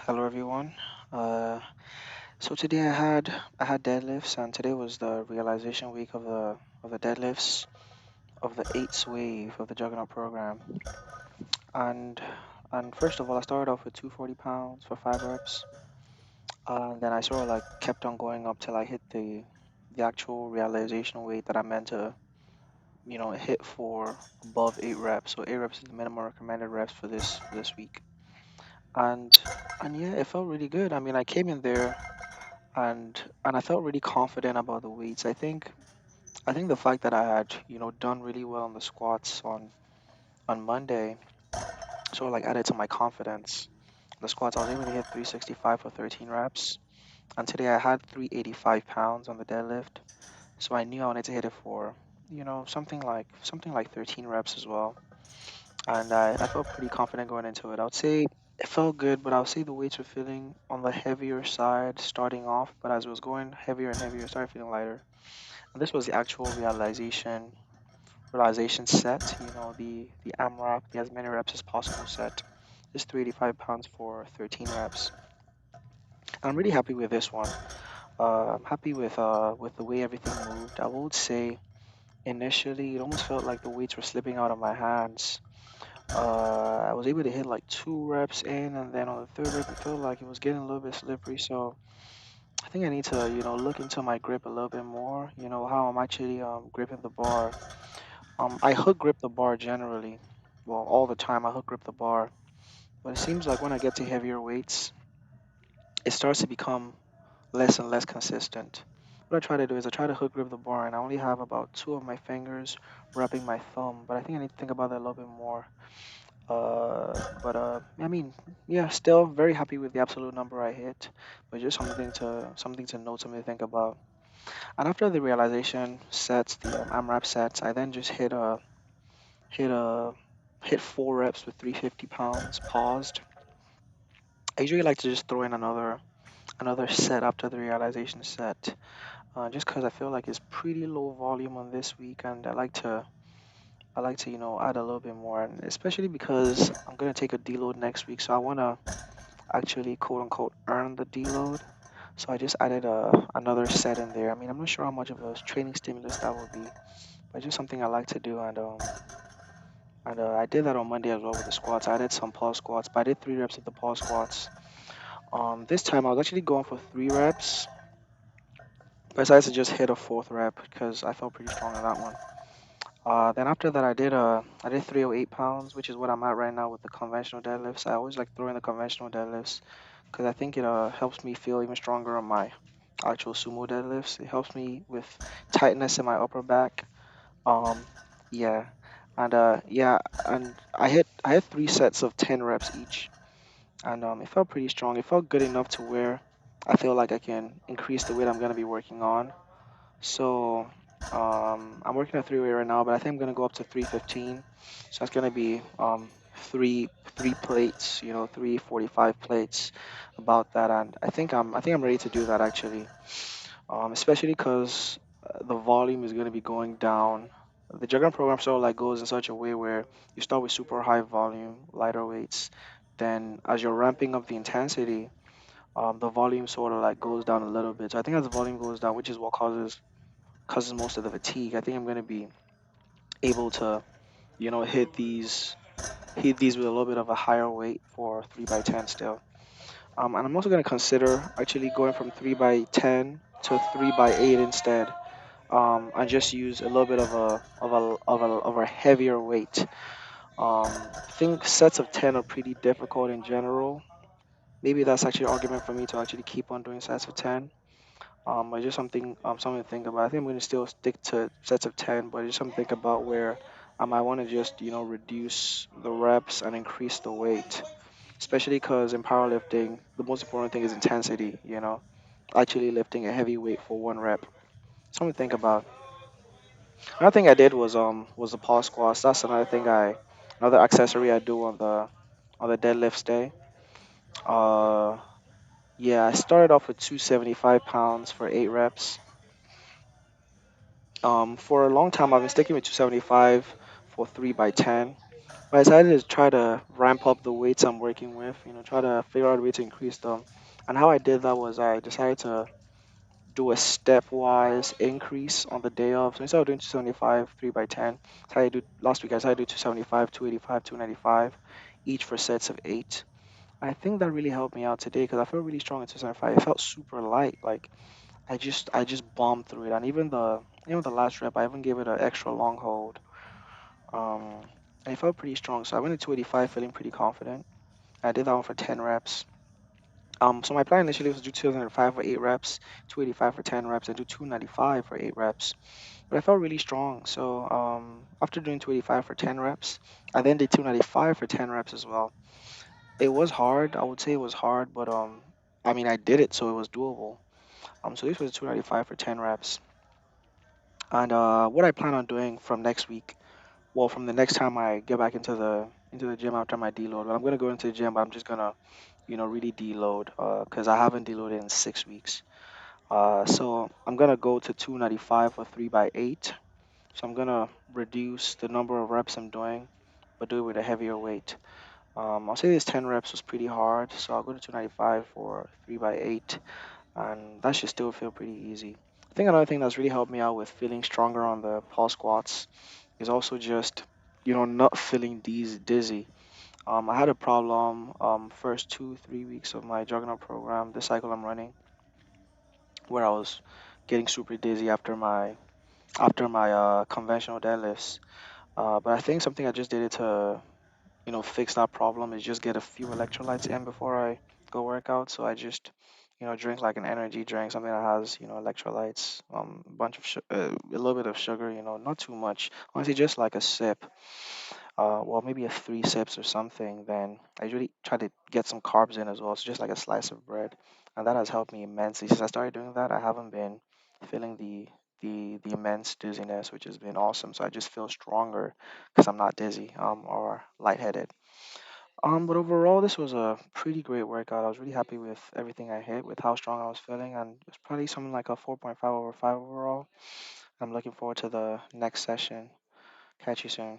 Hello everyone. Uh, so today I had deadlifts, and today was the realization week of the deadlifts of the eighth wave of the Juggernaut program. And and first of all, I started off with 240 pounds for 5 reps. And then I sort of like kept on going up till I hit the actual realization weight that I meant to hit for above 8 reps. So 8 reps is the minimum recommended reps for this week. And and yeah, it felt really good. I mean, I came in there and I felt really confident about the weights. I think the fact that I had done really well on the squats on Monday sort of like added to my confidence. The squats, I was able to hit 365 for 13 reps, and today I had 385 pounds on the deadlift, so I knew I wanted to hit it for something like 13 reps as well, and I felt pretty confident going into it. I would say it felt good, but I would say the weights were feeling on the heavier side starting off, but as it was going heavier and heavier, it started feeling lighter. And this was the actual realization set, the AMRAP, the as many reps as possible set. This 385 pounds for 13 reps. I'm really happy with this one. I'm happy with the way everything moved. I would say initially it almost felt like the weights were slipping out of my hands. I was able to hit like 2 reps in, and then on the third rep, it felt like it was getting a little bit slippery. So I think I need to, look into my grip a little bit more. How I'm actually gripping the bar. I hook grip the bar generally. Well, all the time I hook grip the bar. But it seems like when I get to heavier weights, it starts to become less and less consistent. What I try to do is I try to hook grip the bar, and I only have about two of my fingers wrapping my thumb. But I think I need to think about that a little bit more. But I mean, yeah, still very happy with the absolute number I hit, but just something to note, something to think about. And after the realization sets, the AMRAP sets, I then just hit a hit 4 reps with 350 pounds, paused. I usually like to just throw in another set after the realization set, just because I feel like it's pretty low volume on this week, and I like to add a little bit more, and especially because I'm gonna take a deload next week, so I wanna actually quote unquote earn the deload. So I just added another set in there. I mean, I'm not sure how much of a training stimulus that will be, but just something I like to do, and I did that on Monday as well with the squats. I did some pause squats, but I did 3 reps of the pause squats. This time I was actually going for 3 reps, but I decided to just hit a fourth rep because I felt pretty strong on that one. Then after that, I did 308 pounds, which is what I'm at right now with the conventional deadlifts. I always like throwing the conventional deadlifts because I think it helps me feel even stronger on my actual sumo deadlifts. It helps me with tightness in my upper back. Um, yeah, and and I had 3 sets of 10 reps each, and it felt pretty strong. It felt good enough to where I feel like I can increase the weight I'm gonna be working on. So I'm working at 3 weight right now, but I think I'm gonna go up to 315. So that's gonna be three plates, 345 plates, about that. And I think I'm ready to do that actually. Especially because the volume is gonna be going down. The Juggernaut program sort of like goes in such a way where you start with super high volume, lighter weights. Then as you're ramping up the intensity, the volume sort of like goes down a little bit. So I think as the volume goes down, which is what causes most of the fatigue. I think I'm gonna be able to, hit these with a little bit of a higher weight for 3x10 still. And I'm also gonna consider actually going from 3x10 to 3x8 instead. And just use a little bit of a heavier weight. I think sets of 10 are pretty difficult in general. Maybe that's actually an argument for me to actually keep on doing sets of 10. But just something to think about. I think I'm going to still stick to sets of 10, but just something to think about where I might want to just reduce the reps and increase the weight, especially because in powerlifting the most important thing is intensity. Actually lifting a heavy weight for 1 rep. Something to think about. Another thing I did was the pause squats. That's another accessory I do on the deadlifts day. Uh, yeah, I started off with 275 pounds for 8 reps. For a long time, I've been sticking with 275 for 3x10. I decided to try to ramp up the weights I'm working with, try to figure out a way to increase them. And how I did that was I decided to do a stepwise increase on the day of. So instead of doing 275, 3 by 10, so I do last week I decided to do 275, 285, 295, each for sets of 8. I think that really helped me out today because I felt really strong at 275. It felt super light. Like I just bombed through it. And even the last rep, I even gave it an extra long hold. Um, and it felt pretty strong. So I went to 285 feeling pretty confident. I did that one for 10 reps. So my plan initially was to do 205 for 8 reps, 285 for 10 reps, and do 295 for 8 reps. But I felt really strong. So after doing 285 for 10 reps, I then did 295 for 10 reps as well. It was hard. I would say it was hard, but I mean I did it, so it was doable. So this was 295 for 10 reps. And what I plan on doing from next week, well, from the next time I get back into the gym after my deload, but I'm gonna go into the gym, but I'm just gonna really deload because I haven't deloaded in 6 weeks. So I'm gonna go to 295 for 3 by 8. So I'm gonna reduce the number of reps I'm doing, but do it with a heavier weight. I'll say this 10 reps was pretty hard, so I'll go to 295 for 3 by 8, and that should still feel pretty easy. I think another thing that's really helped me out with feeling stronger on the pulse squats is also just not feeling dizzy. I had a problem first 2 3 weeks of my juggernaut program, the cycle I'm running, where I was getting super dizzy after my conventional deadlifts. But I think something I just did it to fix that problem is just get a few electrolytes in before I go work out. So I just drink like an energy drink, something that has electrolytes, a bunch of a little bit of sugar, not too much. Honestly, just like a sip. Well, maybe a 3 sips or something. Then I usually try to get some carbs in as well. So just like a slice of bread, and that has helped me immensely. Since I started doing that, I haven't been feeling the immense dizziness, which has been awesome. So I just feel stronger because I'm not dizzy or lightheaded. But overall, this was a pretty great workout. I was really happy with everything I hit, with how strong I was feeling, and it's probably something like a 4.5 over 5 overall. I'm looking forward to the next session. Catch you soon.